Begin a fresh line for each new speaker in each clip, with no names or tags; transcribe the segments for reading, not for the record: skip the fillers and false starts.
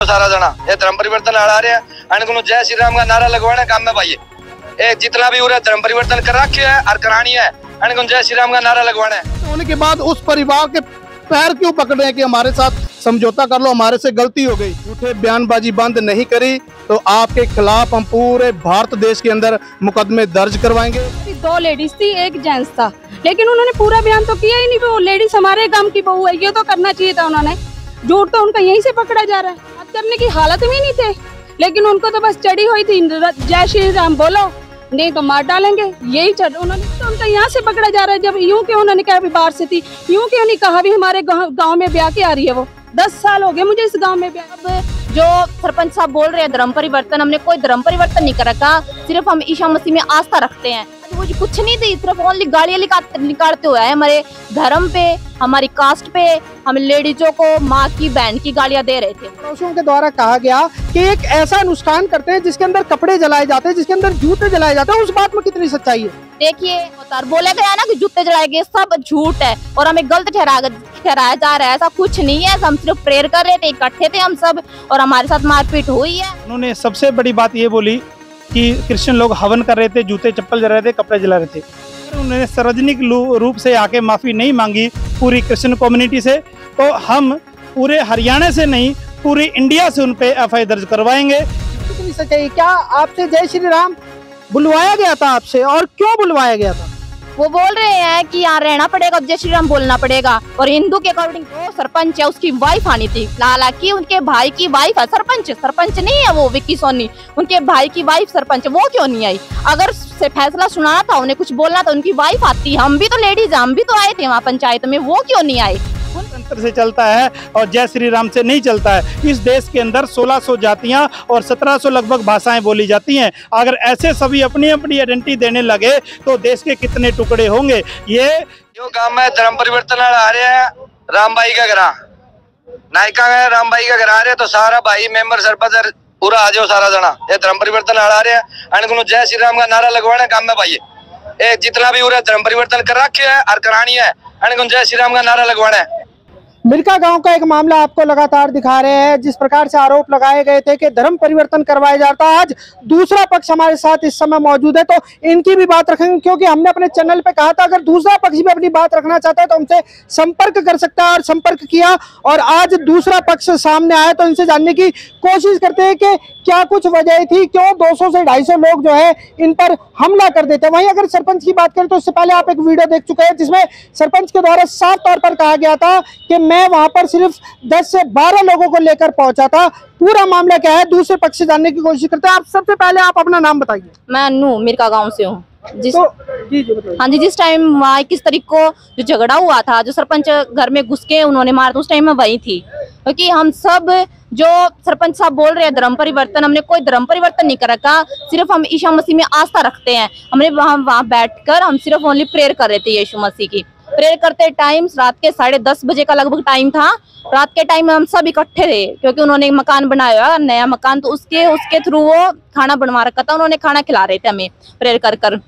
सारा जना ये धर्म परिवर्तन आ रहे हैं जय श्री राम का नारा लगवाना काम में भाई ये जितना भी हो रहा है धर्म परिवर्तन कर रखी है और करानी है जय श्री राम का नारा लगवाना है।
होने के बाद उस परिवार के पैर क्यों पकड़े हैं कि हमारे साथ समझौता कर लो, हमारे से गलती हो गई। झूठे बयानबाजी बंद नहीं करी तो आपके खिलाफ हम पूरे भारत देश के अंदर मुकदमे दर्ज करवाएंगे।
2 लेडीज थी, 1 जेंट्स था, लेकिन उन्होंने पूरा बयान तो किया ही नहीं। वो लेडीज हमारे गांव की बहू है, ये तो करना चाहिए था उन्होंने। झूठ तो उनका यहीं से पकड़ा जा रहा है, बात करने की हालत में नहीं थे, लेकिन उनको तो बस चढ़ी हुई थी जय श्री राम बोलो नहीं तो मार डालेंगे, यही चढ़ उन्होंने तो उनका यहाँ से पकड़ा जा रहा है। जब यूं क्यों उन्होंने कहा बाहर से थी, यूं क्यों नहीं कहा भी हमारे गांव में ब्याह के आ रही है। वो 10 साल हो गए मुझे इस गांव में ब्याह।
अब जो सरपंच साहब बोल रहे हैं धर्म परिवर्तन, हमने कोई धर्म परिवर्तन नहीं कर रखा, सिर्फ हम ईसा मसीह में आस्था रखते हैं। मुझे कुछ नहीं थी, सिर्फ ओनली गालियां निकालते हुए हमारे धर्म पे, हमारी कास्ट पे, हम लेडीजों को माँ की बहन की गालियां दे रहे थे।
पड़ोसियों के द्वारा कहा गया कि एक ऐसा अनुष्ठान करते हैं जिसके अंदर कपड़े जलाए जाते हैं, जिसके अंदर जूते जलाए जाते हैं, उस बात में कितनी सच्चाई है?
देखिए बोला गया ना कि जूते जलाए गए, सब झूठ है और हमें गलत ठहराया जा रहा है। ऐसा कुछ नहीं है, हम सिर्फ प्रेयर कर रहे थे, इकट्ठे थे हम सब और हमारे साथ मारपीट हुई है।
उन्होंने सबसे बड़ी बात ये बोली कि क्रिश्चियन लोग हवन कर रहे थे, जूते चप्पल जला रहे थे, कपड़े जला रहे थे। उन्होंने सार्वजनिक रूप से आके माफी नहीं मांगी पूरी क्रिश्चियन कम्युनिटी से, तो हम पूरे हरियाणा से नहीं पूरी इंडिया से उन पे एफआईआर दर्ज करवाएंगे।
कितनी सच्चाई? क्या आपसे जय श्री राम बुलवाया गया था आपसे, और क्यों बुलवाया गया था?
वो बोल रहे हैं कि यहाँ रहना पड़ेगा, जय श्री राम बोलना पड़ेगा, और हिंदू के अकॉर्डिंग जो सरपंच है उसकी वाइफ आनी थी। हालांकि उनके भाई की वाइफ है सरपंच नहीं है वो विक्की सोनी, उनके भाई की वाइफ सरपंच, वो क्यों नहीं आई? अगर से फैसला सुनाना था, उन्हें कुछ बोलना था, उनकी वाइफ आती। हम भी तो लेडीज, हम भी तो आए थे वहाँ पंचायत में, वो क्यों नहीं आए?
तंत्र से चलता है और जय श्री राम से नहीं चलता है। इस देश के अंदर 1600 जातियां और 1700 लगभग भाषाएं बोली जाती हैं। अगर ऐसे सभी अपनी अपनी आइडेंटिटी देने लगे तो देश के कितने टुकड़े होंगे। ये
जो गांव में धर्म परिवर्तन आ रहे हैं, राम भाई का घरा नायका है, राम भाई का घर आ रहे हैं, तो सारा भाई मेंबर सरपंच पूरा आ जाओ सारा जना ये धर्म परिवर्तन आ रहे हैं जय श्री राम का नारा लगवाना काम में भाई ये जितना भी हो रहा है धर्म परिवर्तन कर रखी है और करानी है जय श्री राम का नारा लगवाना है।
मिल्का गांव का एक मामला आपको लगातार दिखा रहे हैं, जिस प्रकार से आरोप लगाए गए थे कि धर्म परिवर्तन करवाया जाता है। आज दूसरा पक्ष हमारे साथ इस समय मौजूद है, तो इनकी भी बात रखेंगे, क्योंकि हमने अपने चैनल पे कहा था अगर दूसरा पक्ष भी अपनी बात रखना चाहता है तो हमसे संपर्क कर सकता है, और संपर्क किया और आज दूसरा पक्ष सामने आया, तो इनसे जानने की कोशिश करते हैं कि क्या कुछ वजह थी, क्यों 200 से 250 लोग जो है इन पर हमला कर देते हैं। वहीं अगर सरपंच की बात करें तो इससे पहले आप एक वीडियो देख चुके हैं जिसमें सरपंच के द्वारा साफ तौर पर कहा गया था कि मैं वहां पर सिर्फ 10 से 12 लोगों को लेकर पहुंचा था। पूरा मामला क्या है, दूसरे पक्ष से जानने की कोशिश करते हैं। आप सबसे पहले आप अपना नाम बताइए।
मैं अन्नू मिल्का गाँव से हूँ।
हाँ
जी, जिस टाइम वहाँ 21 तारीख को जो झगड़ा हुआ था, जो सरपंच घर में घुस के उन्होंने मारा था, उस टाइम मैं वही थी। क्योंकि हम सब जो सरपंच साहब बोल रहे हैं धर्म परिवर्तन, हमने कोई धर्म परिवर्तन नहीं कर रखा, सिर्फ हम ईसा मसीह में आस्था रखते हैं। हमने वहाँ बैठकर हम सिर्फ ओनली प्रेयर कर रहे थे यीशु मसीह की। प्रेयर करते टाइम रात के 10:30 बजे का लगभग टाइम था। रात के टाइम में हम सब इकट्ठे थे, क्योंकि उन्होंने एक मकान बनाया नया मकान, तो उसके थ्रू वो खाना बनवा रखा था, उन्होंने खाना खिला रहे थे हमें प्रेयर कर।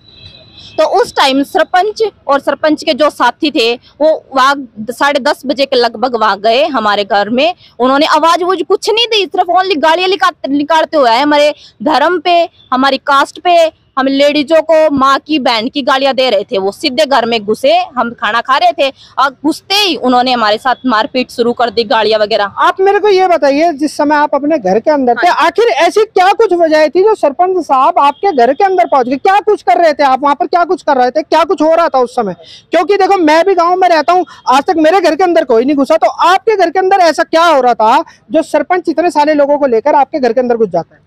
तो उस टाइम सरपंच और सरपंच के जो साथी थे वो वहाँ 10:30 बजे के लगभग वहाँ गए हमारे घर में। उन्होंने आवाज वो कुछ नहीं दी, सिर्फ ओनली गालियां निकालते हुए आए हमारे धर्म पे, हमारी कास्ट पे, हम लेडीजों को माँ की बहन की गालियां दे रहे थे। वो सीधे घर में घुसे, हम खाना खा रहे थे और घुसते ही उन्होंने हमारे साथ मारपीट शुरू कर दी, गालियां वगैरह।
आप मेरे को ये बताइए, जिस समय आप अपने घर के अंदर थे, आखिर ऐसी क्या कुछ वजह थी जो सरपंच साहब आपके घर के अंदर पहुंच गए? क्या कुछ कर रहे थे आप वहां पर, क्या कुछ कर रहे थे, क्या कुछ हो रहा था उस समय? क्योंकि देखो मैं भी गाँव में रहता हूँ, आज तक मेरे घर के अंदर कोई नहीं घुसा, तो आपके घर के अंदर ऐसा क्या हो रहा था जो सरपंच इतने सारे लोगों को लेकर आपके घर के अंदर घुस जाता है?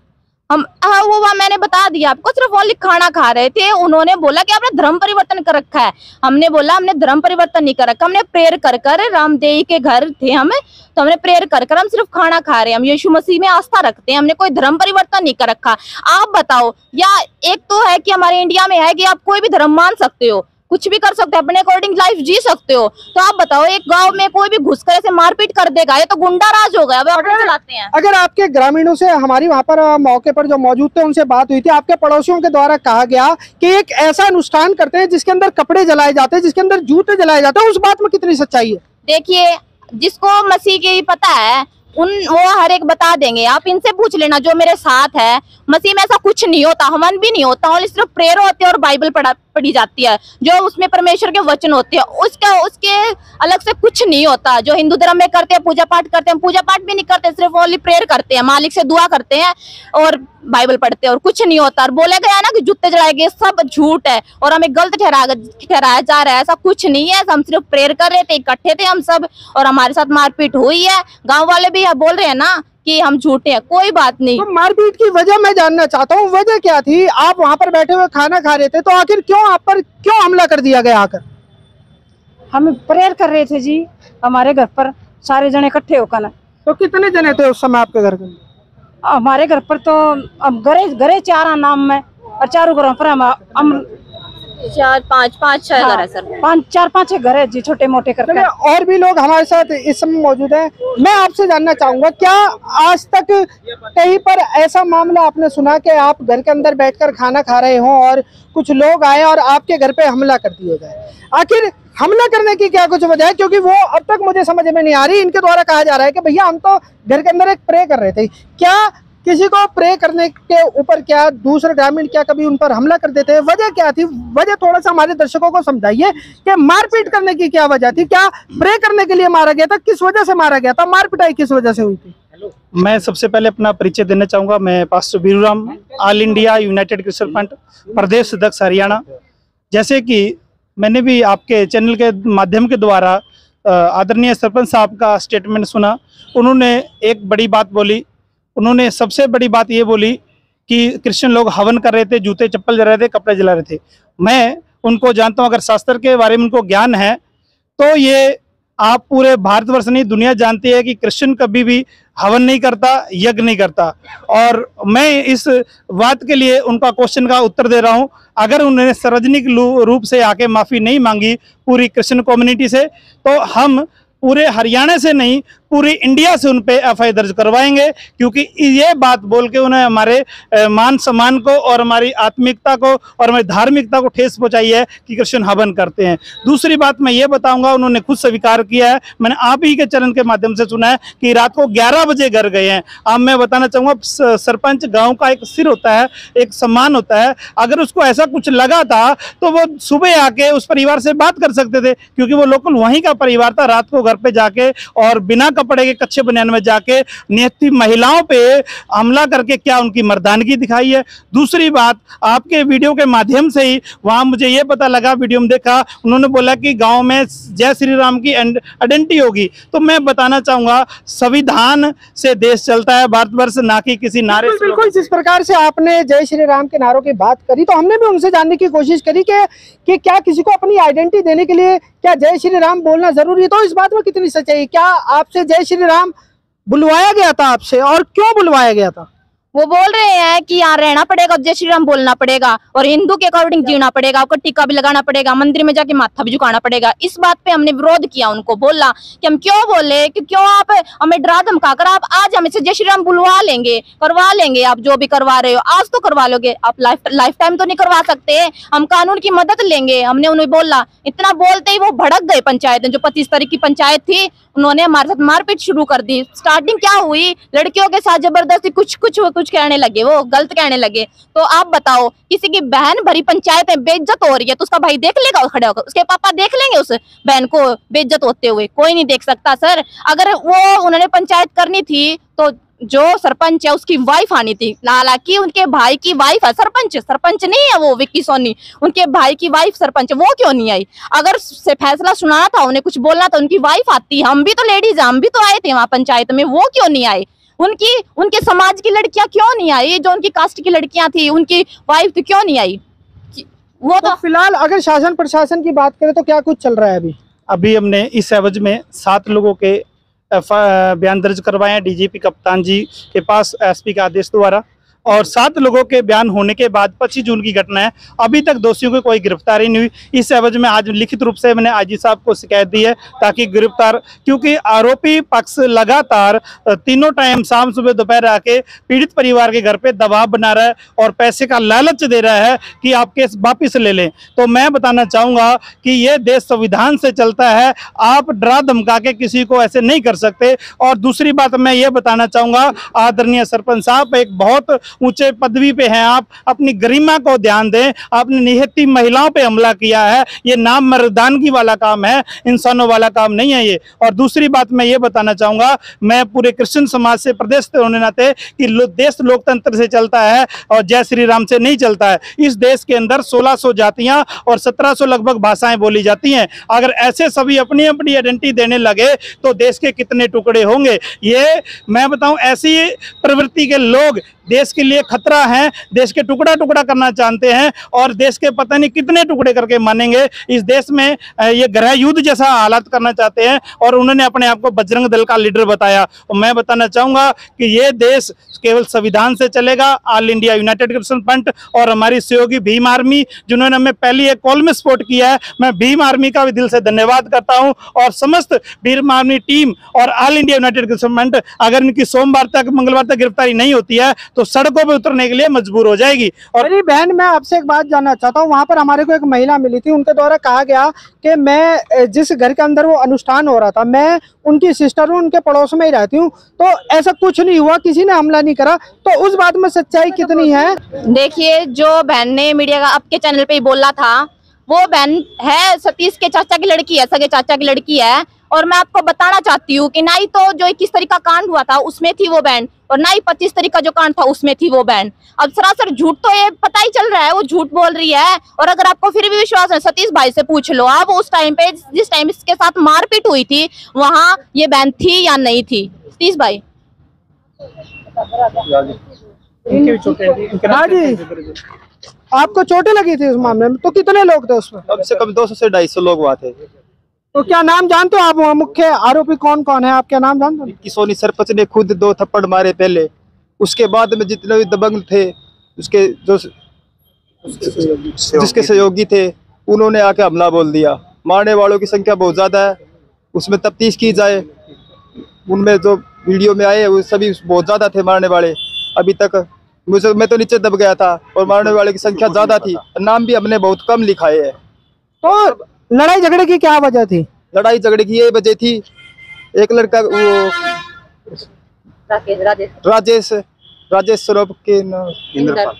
वो मैंने बता दिया आपको, सिर्फ ओनली खाना खा रहे थे। उन्होंने बोला कि आपने धर्म परिवर्तन कर रखा है। हमने बोला हमने धर्म परिवर्तन नहीं कर रखा, हमने प्रेयर कर रामदेव के घर थे हमें, तो हमने प्रेयर कर हम सिर्फ खाना खा रहे हैं, हम यीशु मसीह में आस्था रखते हैं, हमने कोई धर्म परिवर्तन नहीं कर रखा। आप बताओ, या एक तो है कि हमारे इंडिया में है कि आप कोई भी धर्म मान सकते हो, कुछ भी कर सकते हो, अपने अकॉर्डिंग लाइफ जी सकते हो, तो आप बताओ एक गांव में कोई भी घुसकर ऐसे मारपीट कर देगा, ये तो गुंडा राज हो गया, वे ऑर्डर चलाते हैं।
अगर आपके ग्रामीणों से हमारी वहाँ पर मौके पर जो मौजूद थे उनसे बात हुई थी, आपके पड़ोसियों के द्वारा कहा गया कि एक ऐसा अनुष्ठान करते हैं जिसके अंदर कपड़े जलाए जाते हैं, जिसके अंदर जूते जलाए जाते हैं, उस बात में कितनी सच्चाई है?
देखिए, जिसको मसीह की पता है वो हर एक बता देंगे। आप इनसे पूछ लेना जो मेरे साथ है, मसीह में ऐसा कुछ नहीं होता, हवन भी नहीं होता, और सिर्फ प्रेयर होती है और बाइबल पढ़ी जाती है, जो उसमें परमेश्वर के वचन होते हैं, उसके अलग से कुछ नहीं होता। जो हिंदू धर्म में करते हैं पूजा पाठ करते हैं, पूजा पाठ भी नहीं करते, सिर्फ ओनली प्रेयर करते हैं, मालिक से दुआ करते हैं और बाइबल पढ़ते हैं, और कुछ नहीं होता। और बोला गया ना कि जूते जलाएंगे, सब झूठ है और हमें गलत ठहराया जा रहा है। ऐसा कुछ नहीं है, हम सिर्फ प्रेयर कर रहे थे, इकट्ठे थे हम सब, और हमारे साथ मारपीट हुई है। गाँव वाले भी बोल रहे हैं ना कि हम झूठे हैं, कोई बात नहीं।
तो मारपीट की वजह मैं जानना चाहता हूँ, वजह क्या थी? आप वहाँ पर बैठे हुए खाना खा रहे थे, तो आखिर क्यों आप पर क्यों हमला कर दिया गया आकर?
हम प्रेयर कर रहे थे जी, हमारे घर पर सारे जने इकट्ठे होकर।
तो कितने जने थे उस समय आपके घर में?
हमारे घर पर तो अब घरे 4 नाम में, और 4 घरों पर हम
4-5 घर है सर,
4-5 घर है जी, छोटे मोटे करके।
और भी लोग हमारे साथ इस समय मौजूद हैं। मैं आपसे जानना चाहूंगा, क्या आज तक कहीं पर ऐसा मामला आपने सुना कि आप घर के अंदर बैठकर खाना खा रहे हो और कुछ लोग आए और आपके घर पे हमला कर दिया जाए? आखिर हमला करने की क्या कुछ वजह है? क्योंकि वो अब तक मुझे समझ में नहीं आ रही। इनके द्वारा कहा जा रहा है कि भैया हम तो घर के अंदर एक प्रे कर रहे थे। क्या किसी को प्रे करने के ऊपर क्या दूसरे ग्रामीण क्या कभी उन पर हमला कर देते हैं? वजह क्या थी? वजह थोड़ा सा हमारे दर्शकों को समझाइए कि मारपीट करने की क्या वजह थी? क्या प्रे करने के लिए मारा गया था? किस वजह से मारा गया था? मारपिटाई किस वजह से हुई थी?
मैं सबसे पहले अपना परिचय देना चाहूंगा। मैं pastor Biruram, All India United Christian Front प्रदेश अध्यक्ष हरियाणा। जैसे कि मैंने भी आपके चैनल के माध्यम के द्वारा आदरणीय सरपंच साहब का स्टेटमेंट सुना। उन्होंने एक बड़ी बात बोली। उन्होंने सबसे बड़ी बात ये बोली कि क्रिश्चियन लोग हवन कर रहे थे, जूते चप्पल जला रहे थे, कपड़े जला रहे थे। मैं उनको जानता हूं, अगर शास्त्र के बारे में उनको ज्ञान है तो ये आप पूरे भारतवर्ष नहीं दुनिया जानती है कि क्रिश्चियन कभी भी हवन नहीं करता, यज्ञ नहीं करता। और मैं इस बात के लिए उनका क्वेश्चन का उत्तर दे रहा हूं। अगर उन्होंने सार्वजनिक रूप से आके माफ़ी नहीं मांगी पूरी क्रिश्चियन कम्युनिटी से, तो हम पूरे हरियाणा से नहीं पूरी इंडिया से उन पे एफआईआर दर्ज करवाएंगे, क्योंकि ये बात बोल के उन्हें हमारे मान सम्मान को और हमारी आत्मिकता को और हमारी धार्मिकता को ठेस पहुंचाई है कि क्रिश्चियन हवन करते हैं। दूसरी बात मैं ये बताऊंगा, उन्होंने खुद स्वीकार किया है, मैंने आप ही के चरण के माध्यम से सुना है कि रात को 11 बजे घर गए हैं। अब मैं बताना चाहूँगा, सरपंच गाँव का एक सिर होता है, एक सम्मान होता है। अगर उसको ऐसा कुछ लगा था तो वो सुबह आके उस परिवार से बात कर सकते थे, क्योंकि वो लोकल वहीं का परिवार था। रात को घर पे जाके और बिना कपड़े के कच्चे बनियान में जाके निहत्थी महिलाओं पे हमला करके क्या उनकी मर्दानगी दिखाई है। दूसरी बात, आपके वीडियो के माध्यम से ही वहां मुझे ये पता लगा, वीडियो में देखा, उन्होंने बोला कि गांव में जय श्री राम की आइडेंटिटी होगी। तो मैं बताना चाहूंगा, संविधान से देश चलता है भारतवर्ष, ना कि किसी नारे।
बिल्कुल जिस प्रकार से आपने जय श्री राम के नारों की बात करी, तो हमने भी उनसे जानने की कोशिश करी कि क्या किसी को अपनी आइडेंटिटी देने के लिए क्या जय श्री राम बोलना जरूरी है? तो इस बात में कितनी सच्चाई है? क्या आपसे जय श्री राम बुलवाया गया था आपसे, और क्यों बुलवाया गया था?
वो बोल रहे हैं कि यहाँ रहना पड़ेगा, जय श्री राम बोलना पड़ेगा और हिंदू के अकॉर्डिंग जीना पड़ेगा, आपको टीका भी लगाना पड़ेगा, मंदिर में जाके माथा भी झुकाना पड़ेगा। इस बात पे हमने विरोध किया, उनको बोला कि हम क्यों बोले कि क्यों आप हमें डरा धमका कर आप आज हमें से जय श्री राम बुलवा लेंगे, करवा लेंगे। आप जो भी करवा रहे हो आज तो करवा लोगे, आप लाइफ टाइम तो नहीं करवा सकते, हम कानून की मदद लेंगे। हमने उन्हें बोला, इतना बोलते ही वो भड़क गए। पंचायत जो 25 तारीख की पंचायत थी, उन्होंने हमारे साथ मारपीट शुरू कर दी। स्टार्टिंग क्या हुई, लड़कियों के साथ जबरदस्ती कुछ कहने लगे, वो गलत कहने लगे। तो आप बताओ, किसी की बहन भरी पंचायत में बेइज्जत हो रही है तो उसका भाई देख लेगा खड़े होकर, उसके पापा देख लेंगे उस बहन को बेइज्जत होते हुए? कोई नहीं देख सकता सर। अगर वो उन्होंने पंचायत करनी थी तो जो सरपंच है उसकी वाइफ आनी थी, हालांकि उनके भाई की वाइफ है सरपंच नहीं है वो विक्की सोनी, उनके भाई की वाइफ सरपंच, वो क्यों नहीं आई? अगर से फैसला सुनाना था, उन्हें कुछ बोलना था, उनकी वाइफ आती। हम भी तो लेडीज हैं, हम भी तो आए थे वहां पंचायत में, वो क्यों नहीं आए? उनके समाज की लड़कियां क्यों नहीं आई? जो उनकी कास्ट की लड़कियां थी, उनकी वाइफ तो क्यों नहीं आई? वो तो
फिलहाल अगर शासन प्रशासन की बात करें तो क्या कुछ चल रहा है?
अभी हमने इस एवज में 7 लोगों के बयान दर्ज करवाए हैं डीजीपी कप्तान जी के पास एसपी के आदेश द्वारा। और 7 लोगों के बयान होने के बाद 25 जून की घटना है, अभी तक दोषियों की कोई गिरफ्तारी नहीं हुई। इस एवज में आज लिखित रूप से मैंने आईजी साहब को शिकायत दी है ताकि गिरफ्तार, क्योंकि आरोपी पक्ष लगातार तीनों टाइम शाम सुबह दोपहर आके पीड़ित परिवार के घर पे दबाव बना रहा है और पैसे का लालच दे रहा है कि आप केस वापिस ले लें। तो मैं बताना चाहूंगा कि ये देश संविधान से चलता है, आप डरा धमका के किसी को ऐसे नहीं कर सकते। और दूसरी बात मैं ये बताना चाहूंगा, आदरणीय सरपंच साहब एक बहुत ऊंचे पदवी पे हैं, आप अपनी गरिमा को ध्यान दें। आपने निहत्ती महिलाओं पे हमला किया है, ये नाम मर्दानगी वाला काम है, इंसानों वाला काम नहीं है ये। और दूसरी बात मैं ये बताना चाहूंगा, मैं पूरे क्रिश्चियन समाज से प्रदेश से होने नाते कि देश लोकतंत्र से चलता है और जय श्री राम से नहीं चलता है। इस देश के अंदर 1600 जातियां और 1700 लगभग भाषाएं बोली जाती हैं। अगर ऐसे सभी अपनी अपनी आइडेंटिटी देने लगे तो देश के कितने टुकड़े होंगे। ये मैं बताऊं, ऐसी प्रवृत्ति के लोग देश के लिए खतरा हैं, देश के टुकड़ा टुकड़ा करना चाहते हैं और देश के पता नहीं कितने टुकड़े करके मानेंगे। इस देश में ये गृह युद्ध जैसा हालात करना चाहते हैं और उन्होंने अपने आप को बजरंग दल का लीडर बताया। और मैं बताना चाहूंगा कि ये देश केवल संविधान से चलेगा। All India United Christian front और हमारी सहयोगी भीम आर्मी, जिन्होंने हमें पहले एक कॉल में सपोर्ट किया है, मैं भीम आर्मी का भी दिल से धन्यवाद करता हूं। और समस्त भीम आर्मी टीम और all India United Christian front अगर इनकी सोमवार तक मंगलवार तक गिरफ्तारी नहीं होती है तो सड़कों पर उतरने के लिए मजबूर हो जाएगी। और
मेरी बहन, मैं आपसे एक बात जानना चाहता हूँ, वहाँ पर हमारे को एक महिला मिली थी, उनके द्वारा कहा गया कि मैं जिस घर के अंदर वो अनुष्ठान हो रहा था, मैं उनकी सिस्टर हूँ, उनके पड़ोस में ही रहती हूँ, तो ऐसा कुछ नहीं हुआ, किसी ने हमला नहीं करा। तो उस बात में सच्चाई कितनी है?
देखिए, जो बहन ने मीडिया का आपके चैनल पे ही बोला था, वो बहन है सतीश के चाचा की लड़की है, सगे चाचा की लड़की है। और मैं आपको बताना चाहती हूँ कि ना ही तो जो 21 तारीख का कांड हुआ था उसमें थी वो बहन, और ना ही 25 तारीख का जो कांड था उसमें थी वो बहन। अब सरासर झूठ तो ये पता ही चल रहा है, वो झूठ बोल रही है। और अगर आपको फिर भी विश्वास है, सतीश भाई से पूछ लो आप, उस टाइम पे जिस टाइम इसके साथ मारपीट हुई थी वहां ये बहन थी या नहीं थी? सतीश भाई,
हाँ जी, आपको चोटें लगी थी उस मामले में? तो कितने लोग थे उसमें?
कम से कम 200 से 250 लोग वहाँ थे।
तो क्या नाम जानते हो आप, मुख्य आरोपी कौन कौन है? आप क्या नाम जानते हो?
किसोनी सरपंच ने खुद 2 थप्पड़ मारे पहले, उसके बाद में जितने भी दबंग थे, उसके जो जिसके सहयोगी थे, उन्होंने आके हमला बोल दिया। मारने वालों की संख्या बहुत ज्यादा है, उसमें तफ्तीश की जाए। उनमें जो वीडियो में आए वो सभी बहुत ज्यादा थे मारने वाले। अभी तक मैं तो नीचे दब गया था और मारने वाले की संख्या ज्यादा थी। नाम भी हमने बहुत कम लिखाए है।
तो लड़ाई झगड़े की क्या वजह थी?
लड़ाई झगड़े की ये वजह थी, एक लड़का वो राजेश स्वरूप के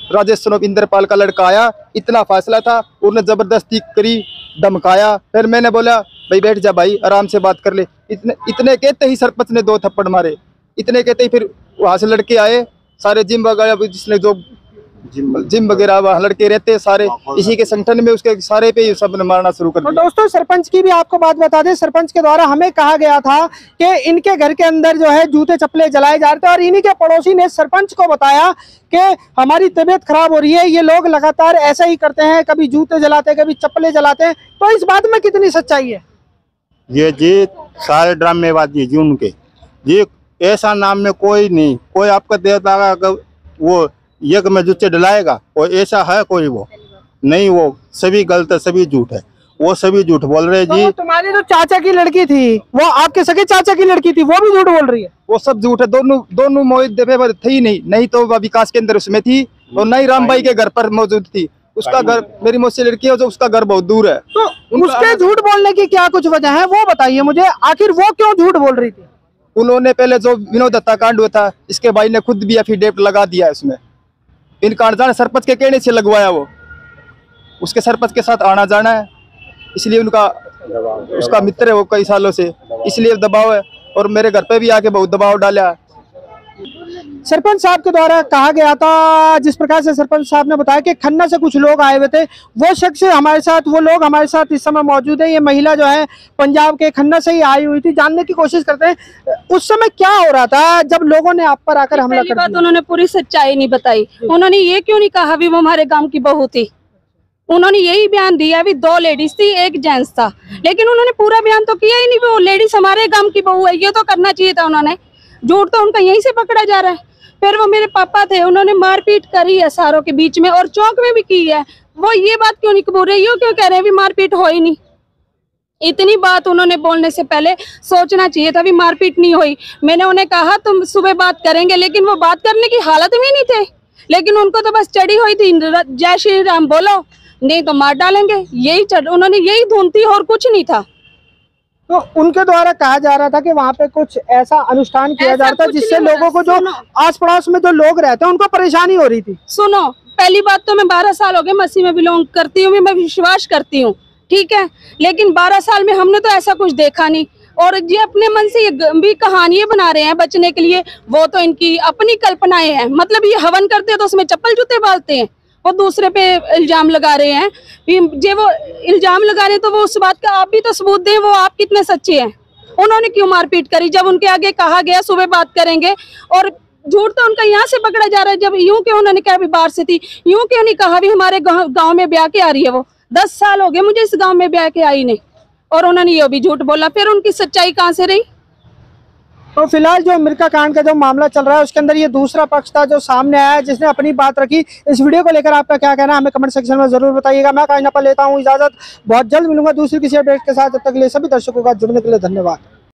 राजेश स्वरूप इंद्रपाल का लड़का आया, इतना फासला था, उन्होंने जबरदस्ती करी, धमकाया। फिर मैंने बोला भाई बैठ जा भाई, आराम से बात कर ले। इतने कहते ही सरपंच ने 2 थप्पड़ मारे। इतने कहते ही फिर वहां से लड़के आए, सारे जिम वगैरह, जिसने जो जिम वगैरह वहाँ लड़के रहते सारे इसी के संगठन में, उसके सारे पे सब ने मारना शुरू कर दिया।
तो दोस्तों, सरपंच की भी आपको बात बता दें, सरपंच के द्वारा हमें कहा गया था कि इनके घर के अंदर जो है जूते चप्पलें जलाए जा रहे थे और इन्हीं के पड़ोसी ने सरपंच को बताया कि हमारी तबीयत खराब हो रही है, ये लोग लगातार ऐसा ही करते हैं, कभी जूते जलाते हैं, कभी चप्पलें जलाते हैं। तो इस बात में कितनी सच्चाई है?
ये जी सारे ड्रामेबाजी जी उनके जी, ऐसा नाम में कोई नहीं, कोई आपका देवता का वो यज्ञ में जूते डलाएगा, और ऐसा है कोई वो नहीं, वो सभी गलत है, सभी झूठ है, वो सभी झूठ बोल रहे जी।
तो तुम्हारी जो चाचा की लड़की थी, वो आपके सगे चाचा की लड़की थी, वो भी झूठ बोल रही है?
वो सब झूठ है, दोनों मोहित पर थी नहीं तो वह विकास केंद्र उसमें थी और नहीं राम भाई के घर पर मौजूद थी। उसका घर, मेरी मौसी लड़की है जो, उसका घर बहुत दूर है।
तो उसके झूठ बोलने की क्या कुछ वजह है, वो बताइए मुझे, आखिर वो क्यों झूठ बोल रही थी?
उन्होंने पहले जो विनोद हत्याकांड हुआ था, इसके भाई ने खुद भी एफिडेविट लगा दिया है उसमें। इनका आना जाना सरपंच के कहने से लगवाया, वो उसके सरपंच के साथ आना जाना है, इसलिए उनका उसका मित्र है वो कई सालों से, इसलिए दबाव है। और मेरे घर पे भी आके बहुत दबाव डाला।
सरपंच साहब के द्वारा कहा गया था, जिस प्रकार से सरपंच साहब ने बताया कि खन्ना से कुछ लोग आए हुए थे, वो शख्स हमारे साथ, वो लोग हमारे साथ इस समय मौजूद है। ये महिला जो है पंजाब के खन्ना से ही आई हुई थी। जानने की कोशिश करते हैं उस समय क्या हो रहा था जब लोगों ने आप पर आकर हमला कर दिया।
उन्होंने पूरी सच्चाई नहीं बताई। उन्होंने ये क्यों नहीं कहा भी वो हमारे गाँव की बहू थी, उन्होंने यही बयान दिया अभी 2 लेडीज थी, 1 जेंट्स था, लेकिन उन्होंने पूरा बयान तो किया ही नहीं वो लेडीज हमारे गांव की बहू है। ये तो करना चाहिए था उन्होंने। झूठ तो उनका यहीं से पकड़ा जा रहा है। फिर वो मेरे पापा थे, उन्होंने मारपीट करी है सारों के बीच में और चौक में भी की है। वो ये बात क्यों नहीं कबूल रही हो, क्यों कह रहे हैं भी मारपीट हो ही नहीं। इतनी बात उन्होंने बोलने से पहले सोचना चाहिए था भी मारपीट नहीं हुई। मैंने उन्हें कहा तुम सुबह बात करेंगे, लेकिन वो बात करने की हालत में नहीं थे। लेकिन उनको तो बस चढ़ी हुई थी, जय श्री राम बोलो नहीं तो मार डालेंगे, उन्होंने यही धुन थी और कुछ नहीं था।
तो उनके द्वारा कहा जा रहा था कि वहाँ पे कुछ ऐसा अनुष्ठान किया जा रहा था जिससे लोगों को, जो आस पड़ोस में जो लोग रहते हैं, उनको परेशानी हो रही थी।
सुनो, पहली बात तो मैं 12 साल हो गए मसीह में बिलोंग करती हूँ, मैं विश्वास करती हूँ, ठीक है, लेकिन 12 साल में हमने तो ऐसा कुछ देखा नहीं। और ये अपने मन से ये भी कहानियां बना रहे हैं बचने के लिए, वो तो इनकी अपनी कल्पनाएं हैं। मतलब ये हवन करते हैं तो उसमें चप्पल जूते डालते हैं, वो दूसरे पे इल्जाम लगा रहे हैं। जे वो इल्जाम लगा रहे हैं तो वो उस बात का आप भी तो सबूत दें, वो आप कितने सच्चे हैं। उन्होंने क्यों मारपीट करी जब उनके आगे कहा गया सुबह बात करेंगे, और झूठ तो उनका यहाँ से पकड़ा जा रहा है। जब यूं क्यों उन्होंने कहा भी बाहर से थी, यूं क्यों नहीं कहा भी हमारे गाँव में ब्याह के आ रही है। वो 10 साल हो गए मुझे इस गाँव में ब्याह के आई नहीं, और उन्होंने ये भी झूठ बोला। फिर उनकी सच्चाई कहाँ से रही।
तो फिलहाल जो अमेरिका कांड का जो मामला चल रहा है उसके अंदर ये दूसरा पक्ष था जो सामने आया है, जिसने अपनी बात रखी। इस वीडियो को लेकर आपका क्या कहना है हमें कमेंट सेक्शन में जरूर बताइएगा। मैं काइना पर लेता हूँ इजाजत, बहुत जल्द मिलूंगा दूसरी किसी अपडेट के साथ। तब तक के लिए सभी दर्शकों का जुड़ने के लिए धन्यवाद।